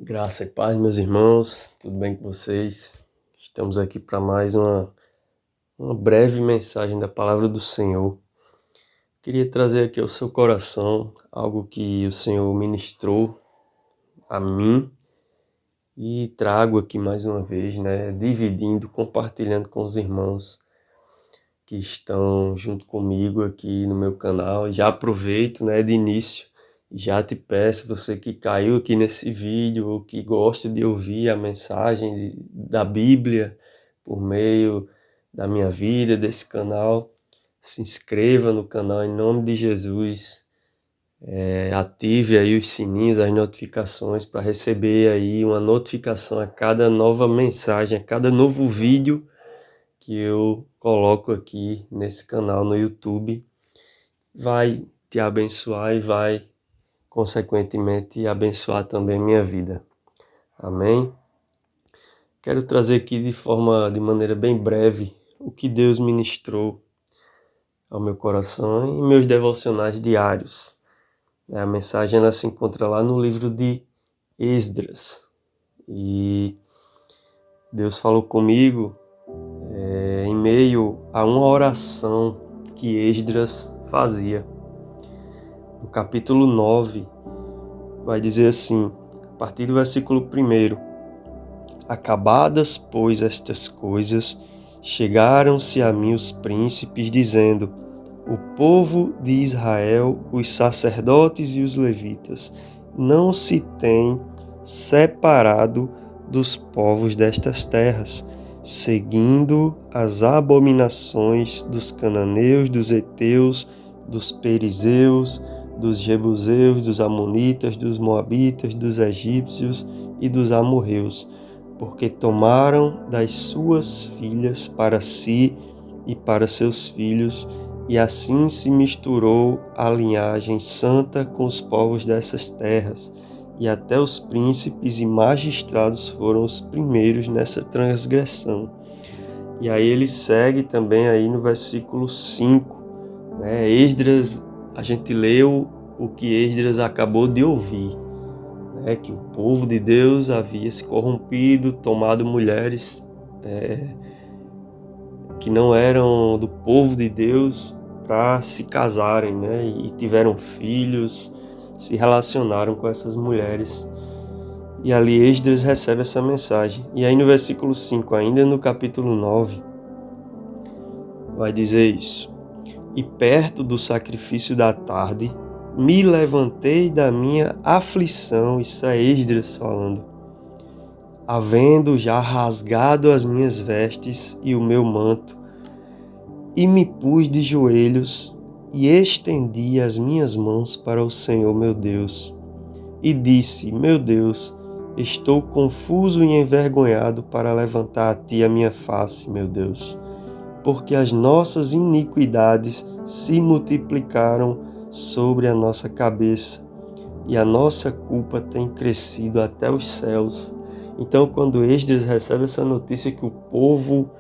Graça e paz, meus irmãos, tudo bem com vocês? Estamos aqui para mais uma breve mensagem da Palavra do Senhor. Queria trazer aqui ao seu coração algo que o Senhor ministrou a mim e trago aqui mais uma vez, dividindo, compartilhando com os irmãos que estão junto comigo aqui no meu canal. Já aproveito, de início. Já te peço, você que caiu aqui nesse vídeo ou que gosta de ouvir a mensagem da Bíblia por meio da minha vida, desse canal, se inscreva no canal em nome de Jesus, ative aí os sininhos, as notificações para receber aí uma notificação a cada nova mensagem, a cada novo vídeo que eu coloco aqui nesse canal no YouTube. Vai te abençoar e vai consequentemente abençoar também minha vida. Amém? Quero trazer aqui de maneira bem breve o que Deus ministrou ao meu coração em meus devocionais diários. A mensagem ela se encontra lá no livro de Esdras. E Deus falou comigo em meio a uma oração que Esdras fazia. No capítulo 9, vai dizer assim, a partir do versículo 1: Acabadas, pois, estas coisas, chegaram-se a mim os príncipes, dizendo: O povo de Israel, os sacerdotes e os levitas, não se têm separado dos povos destas terras, seguindo as abominações dos cananeus, dos heteus, dos perizeus, dos jebuseus, dos amonitas, dos moabitas, dos egípcios e dos amorreus, porque tomaram das suas filhas para si e para seus filhos, e assim se misturou a linhagem santa com os povos dessas terras, e até os príncipes e magistrados foram os primeiros nessa transgressão. E aí ele segue também aí no versículo 5, Esdras, a gente leu o que Esdras acabou de ouvir, que o povo de Deus havia se corrompido, tomado mulheres que não eram do povo de Deus para se casarem, e tiveram filhos, se relacionaram com essas mulheres. E ali Esdras recebe essa mensagem. E aí no versículo 5, ainda no capítulo 9, vai dizer isso: E perto do sacrifício da tarde, me levantei da minha aflição, isso é Esdras falando, havendo já rasgado as minhas vestes e o meu manto, e me pus de joelhos e estendi as minhas mãos para o Senhor meu Deus. E disse: Meu Deus, estou confuso e envergonhado para levantar a ti a minha face, meu Deus, porque as nossas iniquidades se multiplicaram sobre a nossa cabeça, e a nossa culpa tem crescido até os céus. Então, quando Esdras recebe essa notícia que o povo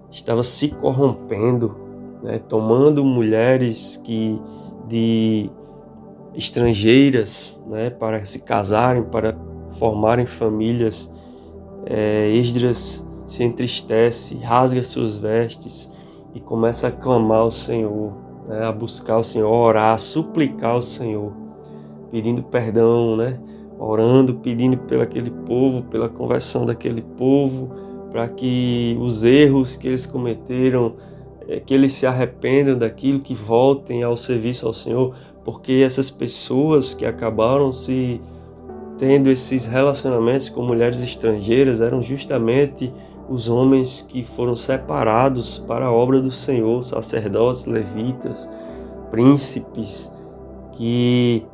estava se corrompendo, tomando mulheres de estrangeiras, para se casarem, para formarem famílias, Esdras se entristece, rasga suas vestes e começa a clamar ao Senhor, a buscar o Senhor, a orar, a suplicar ao Senhor, pedindo perdão, orando, pedindo pelo aquele povo, pela conversão daquele povo, para que os erros que eles cometeram, que eles se arrependam daquilo, que voltem ao serviço ao Senhor, porque essas pessoas que acabaram se tendo esses relacionamentos com mulheres estrangeiras eram justamente os homens que foram separados para a obra do Senhor, sacerdotes, levitas, príncipes, que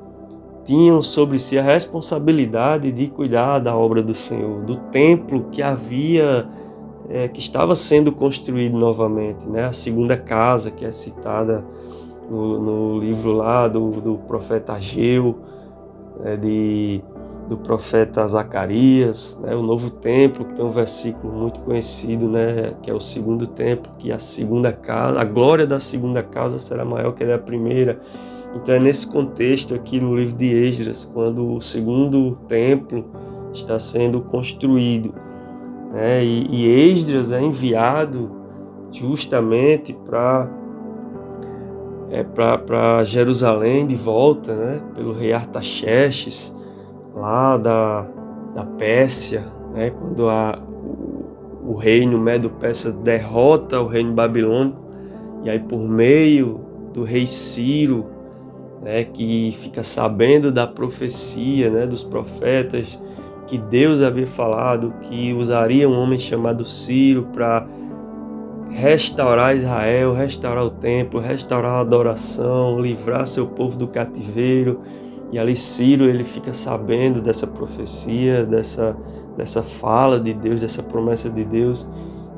tinham sobre si a responsabilidade de cuidar da obra do Senhor, do templo que que estava sendo construído novamente, a segunda casa que é citada no livro lá do profeta Ageu, do profeta Zacarias, o novo templo, que tem um versículo muito conhecido, que é o segundo templo, que a segunda casa, a glória da segunda casa será maior que a da primeira. Então é nesse contexto aqui no livro de Esdras, quando o segundo templo está sendo construído, né? E Esdras é enviado justamente para Jerusalém de volta, né? Pelo rei Artaxerxes, lá da Pérsia, né? Quando o reino Medo-Persa derrota o reino babilônico, e aí por meio do rei Ciro, né, que fica sabendo da profecia, né, dos profetas, que Deus havia falado que usaria um homem chamado Ciro para restaurar Israel, restaurar o templo, restaurar a adoração, livrar seu povo do cativeiro. E ali Ciro, ele fica sabendo dessa profecia, dessa fala de Deus, dessa promessa de Deus,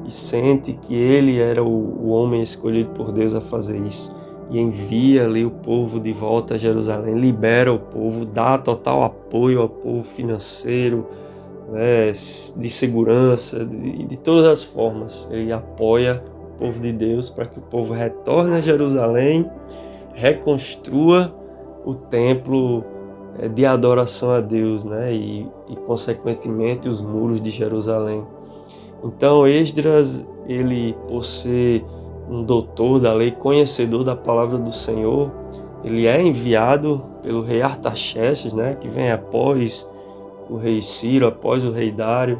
e sente que ele era o homem escolhido por Deus a fazer isso. E envia ali o povo de volta a Jerusalém, libera o povo, dá total apoio ao povo financeiro, né, de segurança, de todas as formas. Ele apoia o povo de Deus para que o povo retorne a Jerusalém, reconstrua o templo de adoração a Deus, né, e consequentemente os muros de Jerusalém. Então Esdras, ele, por ser um doutor da lei, conhecedor da palavra do Senhor, ele é enviado pelo rei Artaxerxes, né, que vem após o rei Ciro, após o rei Dário.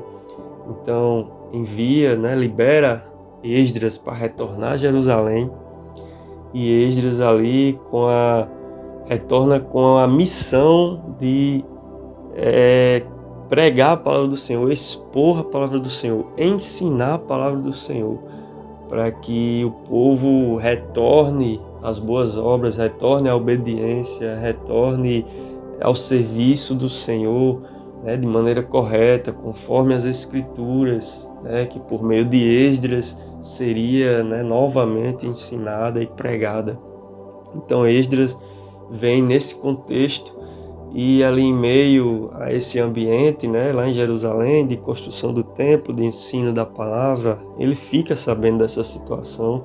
Então envia, né, libera Esdras para retornar a Jerusalém, e Esdras ali retorna com a missão de pregar a palavra do Senhor, expor a palavra do Senhor, ensinar a palavra do Senhor, para que o povo retorne às boas obras, retorne à obediência, retorne ao serviço do Senhor, né, de maneira correta, conforme as Escrituras, né, que por meio de Esdras seria, né, novamente ensinada e pregada. Então Esdras vem nesse contexto, e ali em meio a esse ambiente, né, lá em Jerusalém, de construção do templo, de ensino da palavra, ele fica sabendo dessa situação.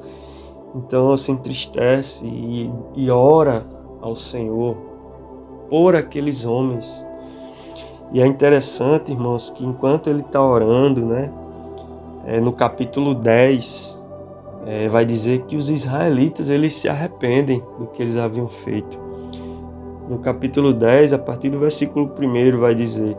Então se entristece e ora ao Senhor por aqueles homens. E é interessante, irmãos, que enquanto ele está orando, né, no capítulo 10, vai dizer que os israelitas, eles se arrependem do que eles haviam feito. No capítulo 10, a partir do versículo 1, vai dizer: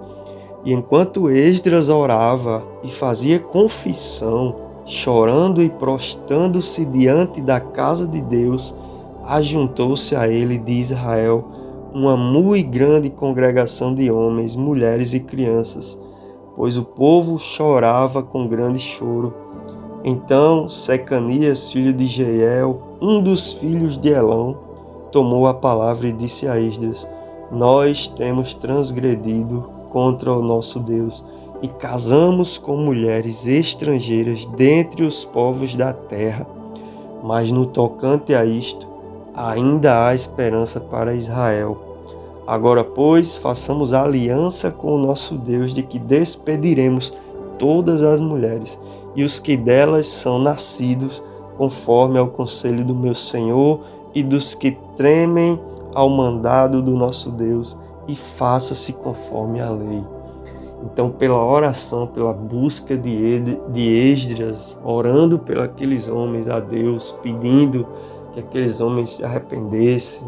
E enquanto Esdras orava e fazia confissão, chorando e prostrando-se diante da casa de Deus, ajuntou-se a ele de Israel uma muito grande congregação de homens, mulheres e crianças, pois o povo chorava com grande choro. Então Secanias, filho de Jeiel, um dos filhos de Elão, tomou a palavra e disse a Esdras: Nós temos transgredido contra o nosso Deus e casamos com mulheres estrangeiras dentre os povos da terra. Mas no tocante a isto, ainda há esperança para Israel. Agora, pois, façamos aliança com o nosso Deus de que despediremos todas as mulheres e os que delas são nascidos, conforme ao conselho do meu Senhor e dos que tremem ao mandado do nosso Deus, e faça-se conforme a lei. Então, pela oração, pela busca de Esdras, orando pelos aqueles homens a Deus, pedindo que aqueles homens se arrependessem,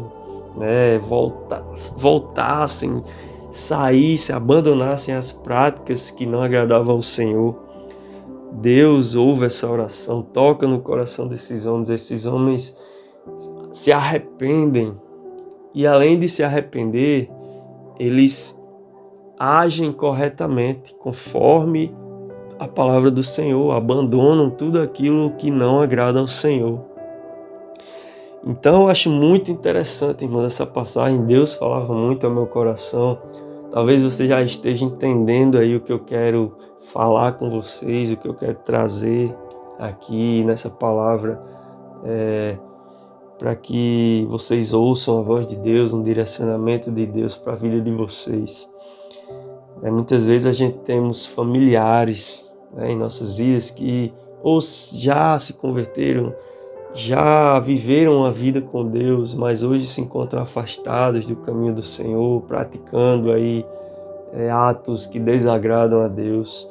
né, voltassem, saíssem, abandonassem as práticas que não agradavam ao Senhor. Deus ouve essa oração, toca no coração desses homens. Esses homens se arrependem, e além de se arrepender, eles agem corretamente, conforme a palavra do Senhor, abandonam tudo aquilo que não agrada ao Senhor. Então eu acho muito interessante, irmãos, essa passagem. Deus falava muito ao meu coração. Talvez você já esteja entendendo aí o que eu quero falar com vocês, o que eu quero trazer aqui nessa palavra, para que vocês ouçam a voz de Deus, um direcionamento de Deus para a vida de vocês. Muitas vezes a gente temos familiares, né, em nossas vidas que ou já se converteram, já viveram a vida com Deus, mas hoje se encontram afastados do caminho do Senhor, praticando aí atos que desagradam a Deus.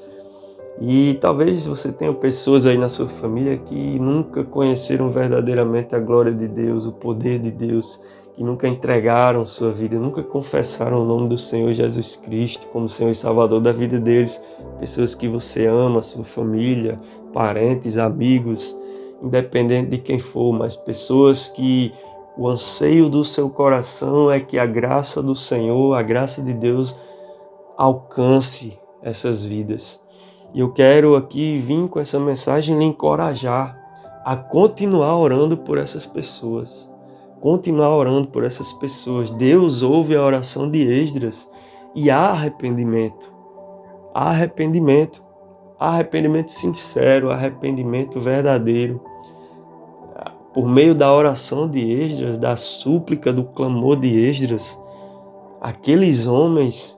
E talvez você tenha pessoas aí na sua família que nunca conheceram verdadeiramente a glória de Deus, o poder de Deus, que nunca entregaram sua vida, nunca confessaram o nome do Senhor Jesus Cristo como Senhor e Salvador da vida deles. Pessoas que você ama, sua família, parentes, amigos, independente de quem for, mas pessoas que o anseio do seu coração é que a graça do Senhor, a graça de Deus alcance essas vidas. E eu quero aqui vir com essa mensagem lhe encorajar a continuar orando por essas pessoas. Continuar orando por essas pessoas. Deus ouve a oração de Esdras e há arrependimento. Há arrependimento. Há arrependimento sincero, arrependimento verdadeiro. Por meio da oração de Esdras, da súplica, do clamor de Esdras, aqueles homens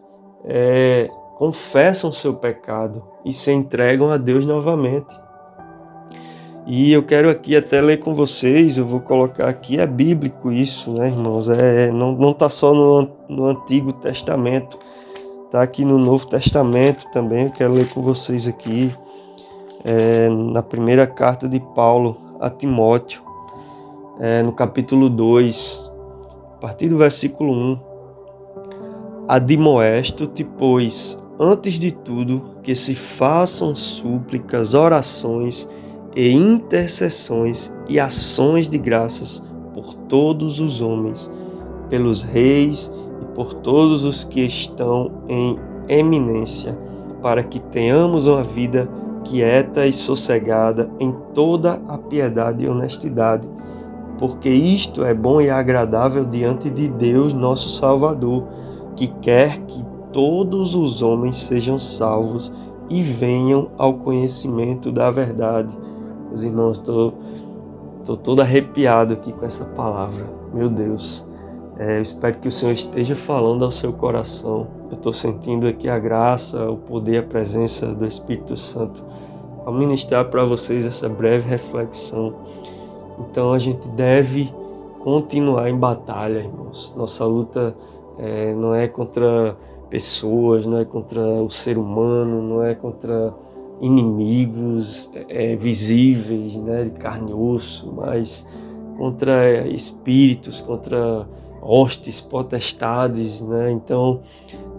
confessam seu pecado e se entregam a Deus novamente. E eu quero aqui até ler com vocês, eu vou colocar aqui, é bíblico isso, né, irmãos? Não está só no Antigo Testamento, está aqui no Novo Testamento também. Eu quero ler com vocês aqui, na primeira carta de Paulo a Timóteo, no capítulo 2, a partir do versículo 1. Admoesto-te, pois, antes de tudo, que se façam súplicas, orações e intercessões e ações de graças por todos os homens, pelos reis e por todos os que estão em eminência, para que tenhamos uma vida quieta e sossegada em toda a piedade e honestidade, porque isto é bom e agradável diante de Deus, nosso Salvador, que quer que todos os homens sejam salvos e venham ao conhecimento da verdade. Meus irmãos, estou todo arrepiado aqui com essa palavra. Meu Deus, eu espero que o Senhor esteja falando ao seu coração. Eu estou sentindo aqui a graça, o poder, a presença do Espírito Santo ao ministrar para vocês essa breve reflexão. Então a gente deve continuar em batalha, irmãos. Nossa luta não é contra pessoas, não é contra o ser humano, não é contra inimigos visíveis, né, de carne e osso, mas contra espíritos, contra hostes, potestades, né? Então,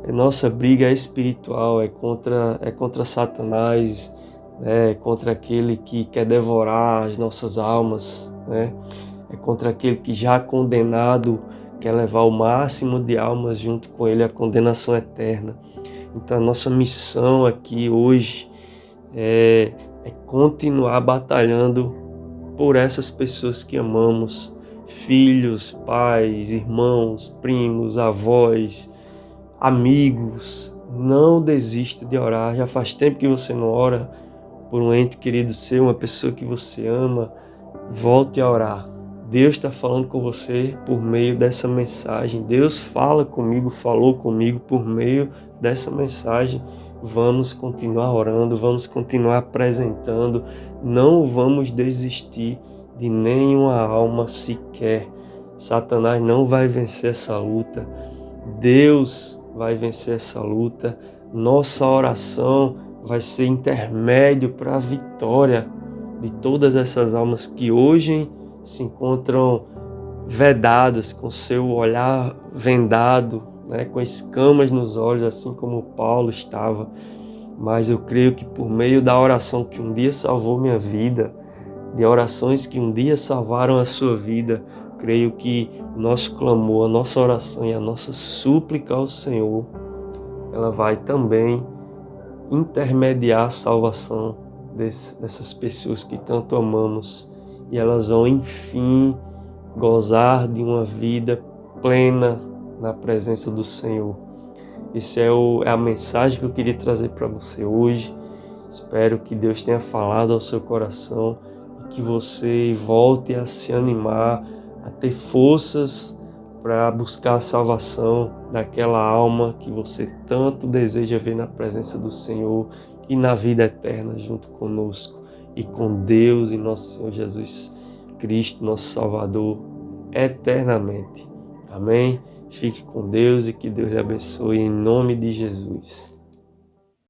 nossa briga é espiritual, é contra Satanás, né? É contra aquele que quer devorar as nossas almas, né? É contra aquele que já condenado quer levar o máximo de almas junto com ele à condenação eterna. Então a nossa missão aqui hoje é continuar batalhando por essas pessoas que amamos, filhos, pais, irmãos, primos, avós, amigos. Não desista de orar. Já faz tempo que você não ora por um ente querido seu, uma pessoa que você ama. Volte a orar. Deus está falando com você por meio dessa mensagem. Deus fala comigo, falou comigo por meio dessa mensagem. Vamos continuar orando, vamos continuar apresentando. Não vamos desistir de nenhuma alma sequer. Satanás não vai vencer essa luta. Deus vai vencer essa luta. Nossa oração vai ser intermédio para a vitória de todas essas almas que hoje se encontram vedadas, com seu olhar vendado, né, com escamas nos olhos, assim como Paulo estava. Mas eu creio que por meio da oração que um dia salvou minha vida, de orações que um dia salvaram a sua vida, creio que o nosso clamor, a nossa oração e a nossa súplica ao Senhor, ela vai também intermediar a salvação dessas pessoas que tanto amamos, e elas vão, enfim, gozar de uma vida plena na presença do Senhor. Essa é a mensagem que eu queria trazer para você hoje. Espero que Deus tenha falado ao seu coração e que você volte a se animar, a ter forças para buscar a salvação daquela alma que você tanto deseja ver na presença do Senhor e na vida eterna junto conosco e com Deus e nosso Senhor Jesus Cristo, nosso Salvador, eternamente. Amém? Fique com Deus e que Deus lhe abençoe em nome de Jesus.